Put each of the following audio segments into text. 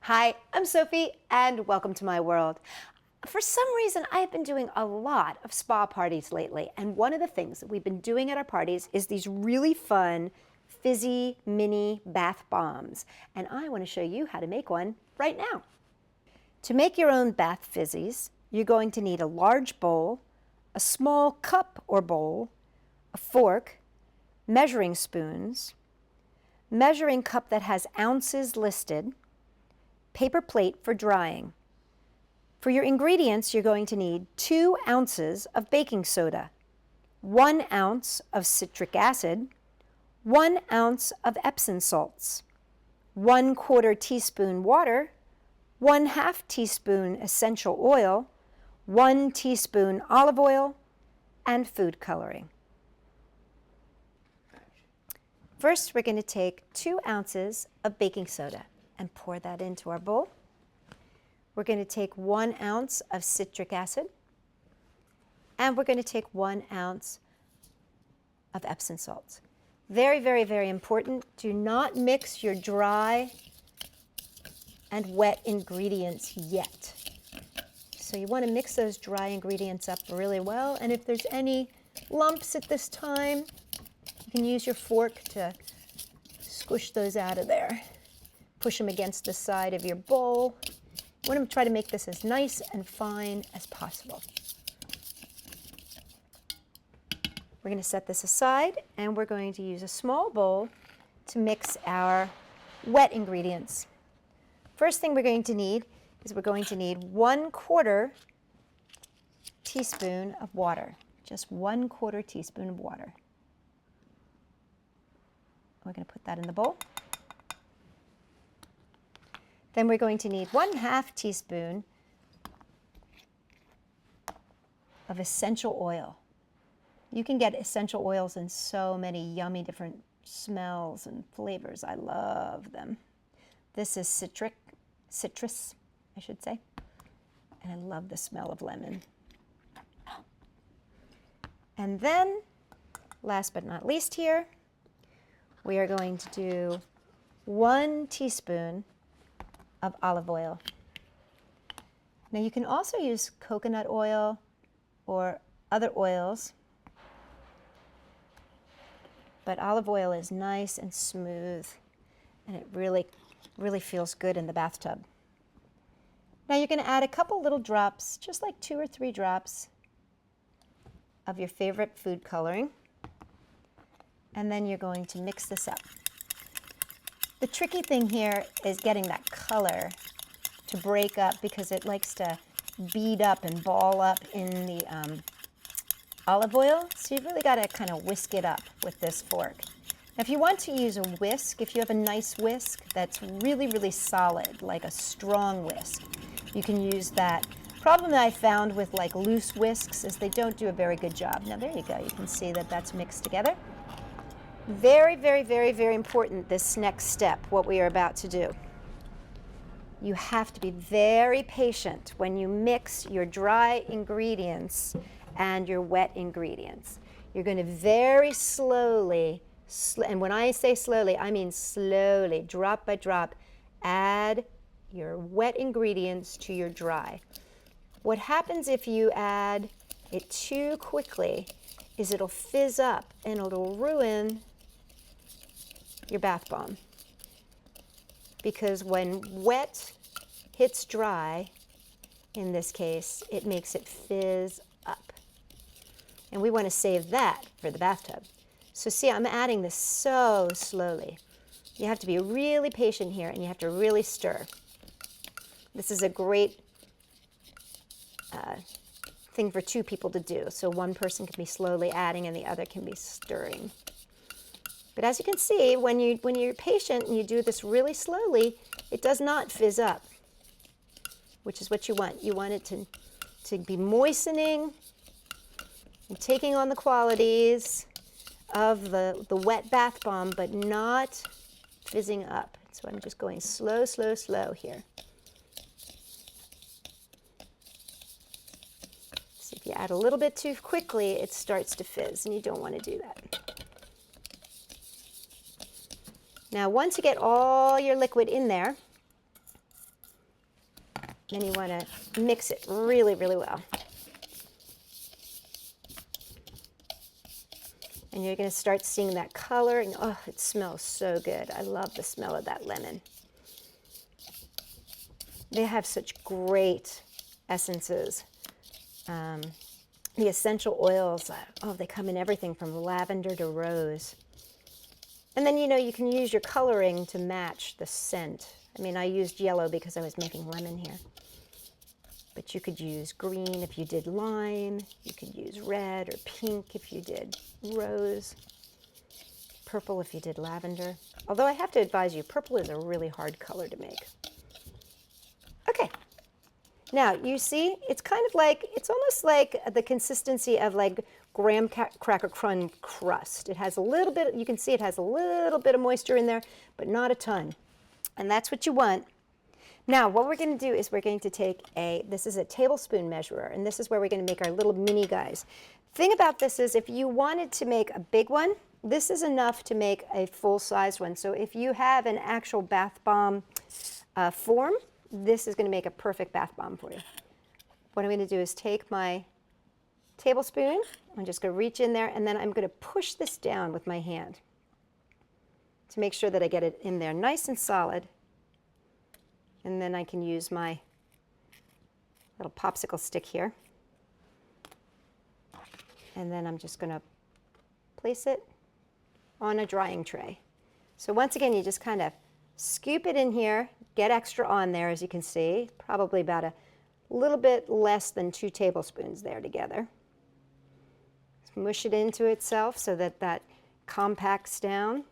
Hi, I'm Sophie, and welcome to my world. For some reason, I have been doing a lot of spa parties lately, and one of the things that we've been doing at our parties is these really fun Fizzy mini bath bombs, and I want to show you how to make one right now. To make your own bath fizzies, you're going to need a large bowl, a small cup or bowl, a fork, measuring spoons, measuring cup that has ounces listed, paper plate for drying. For your ingredients, you're going to need 2 ounces of baking soda, 1 ounce of citric acid, 1 ounce of Epsom salts, 1/4 teaspoon water, 1/2 teaspoon essential oil, 1 teaspoon olive oil, and food coloring. First, we're going to take 2 ounces of baking soda and pour that into our bowl. We're going to take 1 ounce of citric acid, and we're going to take 1 ounce of Epsom salts. Very, very, very important. Do not mix your dry and wet ingredients yet. So you want to mix those dry ingredients up really well, and if there's any lumps at this time, you can use your fork to squish those out of there. Push them against the side of your bowl. You want to try to make this as nice and fine as possible. We're going to set this aside, and we're going to use a small bowl to mix our wet ingredients. First thing we're going to need is we're going to need 1/4 teaspoon of water. Just 1/4 teaspoon of water. We're going to put that in the bowl. Then we're going to need 1/2 teaspoon of essential oil. You can get essential oils in so many yummy different smells and flavors. I love them. This is citrus, I should say. And I love the smell of lemon. And then, last but not least here, we are going to do 1 teaspoon of olive oil. Now you can also use coconut oil or other oils, but olive oil is nice and smooth, and it really, really feels good in the bathtub. Now you're going to add a couple little drops, just like 2 or 3 drops of your favorite food coloring, and then you're going to mix this up. The tricky thing here is getting that color to break up, because it likes to bead up and ball up in the olive oil. So you've really got to kind of whisk it up with this fork. Now if you want to use a whisk, if you have a nice whisk that's really, really solid, like a strong whisk, you can use that. Problem that I found with like loose whisks is they don't do a very good job. Now there you go. You can see that that's mixed together. Very, very, very, very important, this next step, what we are about to do. You have to be very patient when you mix your dry ingredients and your wet ingredients. You're going to very slowly, and when I say slowly, I mean slowly, drop by drop, add your wet ingredients to your dry. What happens if you add it too quickly is it'll fizz up and it'll ruin your bath bomb, because when wet hits dry, in this case, it makes it fizz up, and we want to save that for the bathtub. So see, I'm adding this so slowly. You have to be really patient here, and you have to really stir. This is a great thing for 2 people to do, so one person can be slowly adding and the other can be stirring. But as you can see, when you're patient and you do this really slowly, it does not fizz up, which is what you want. You want it to be moistening and taking on the qualities of the wet bath bomb, but not fizzing up. So I'm just going slow, slow, slow here. So if you add a little bit too quickly, it starts to fizz, and you don't want to do that. Now, once you get all your liquid in there, Then you want to mix it really, really well. And you're going to start seeing that color, and oh, it smells so good. I love the smell of that lemon. They have such great essences. The essential oils, oh, they come in everything from lavender to rose. And then, you know, you can use your coloring to match the scent. I mean, I used yellow because I was making lemon here. But you could use green if you did lime. You could use red or pink if you did rose. Purple if you did lavender. Although I have to advise you, purple is a really hard color to make. Okay. Now, you see, it's kind of like, it's almost like the consistency of like graham cracker crumb crust. It has a little bit, you can see it has a little bit of moisture in there, but not a ton. And that's what you want. Now, what we're going to do is we're going to take this is a tablespoon measurer, and this is where we're going to make our little mini guys. Thing about this is if you wanted to make a big one, this is enough to make a full-size one. So if you have an actual bath bomb form, this is going to make a perfect bath bomb for you. What I'm going to do is take my tablespoon, I'm just going to reach in there, and then I'm going to push this down with my hand to make sure that I get it in there nice and solid. And then I can use my little popsicle stick here. And then I'm just going to place it on a drying tray. So once again, you just kind of scoop it in here, get extra on there, as you can see, probably about a little bit less than 2 tablespoons there together. Mush it into itself so that that compacts down,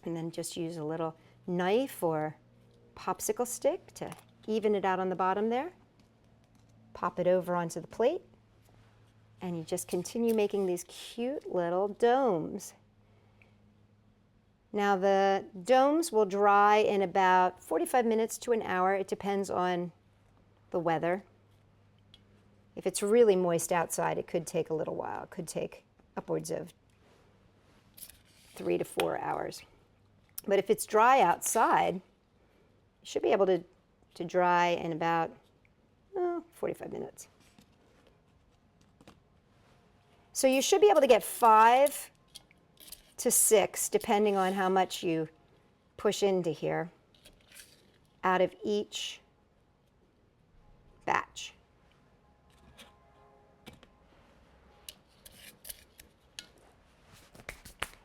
and then just use a little knife or popsicle stick to even it out on the bottom there. Pop it over onto the plate, and you just continue making these cute little domes. Now the domes will dry in about 45 minutes to an hour. It depends on the weather. If it's really moist outside, it could take a little while. It could take upwards of 3 to 4 hours. But if it's dry outside, you should be able to dry in about 45 minutes. So you should be able to get 5 to 6, depending on how much you push into here, out of each batch.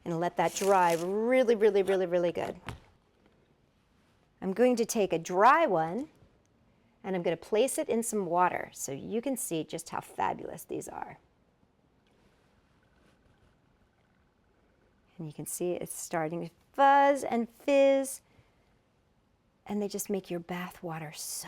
And let that dry really, really, really, really good. I'm going to take a dry one, and I'm going to place it in some water so you can see just how fabulous these are. And you can see it's starting to fuzz and fizz, and they just make your bath water so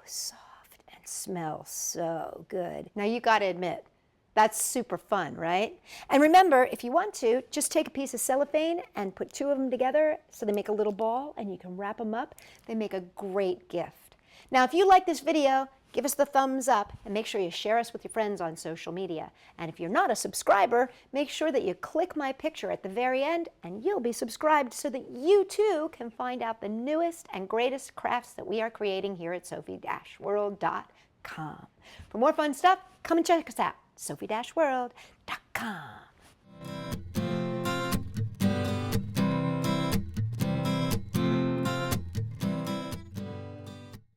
soft and smell so good. Now you got to admit, that's super fun, right? And remember, if you want to, just take a piece of cellophane and put 2 of them together so they make a little ball, and you can wrap them up. They make a great gift. Now, if you like this video, give us the thumbs up and make sure you share us with your friends on social media. And if you're not a subscriber, make sure that you click my picture at the very end and you'll be subscribed so that you too can find out the newest and greatest crafts that we are creating here at Sophie-World.com. For more fun stuff, come and check us out, Sophie-World.com.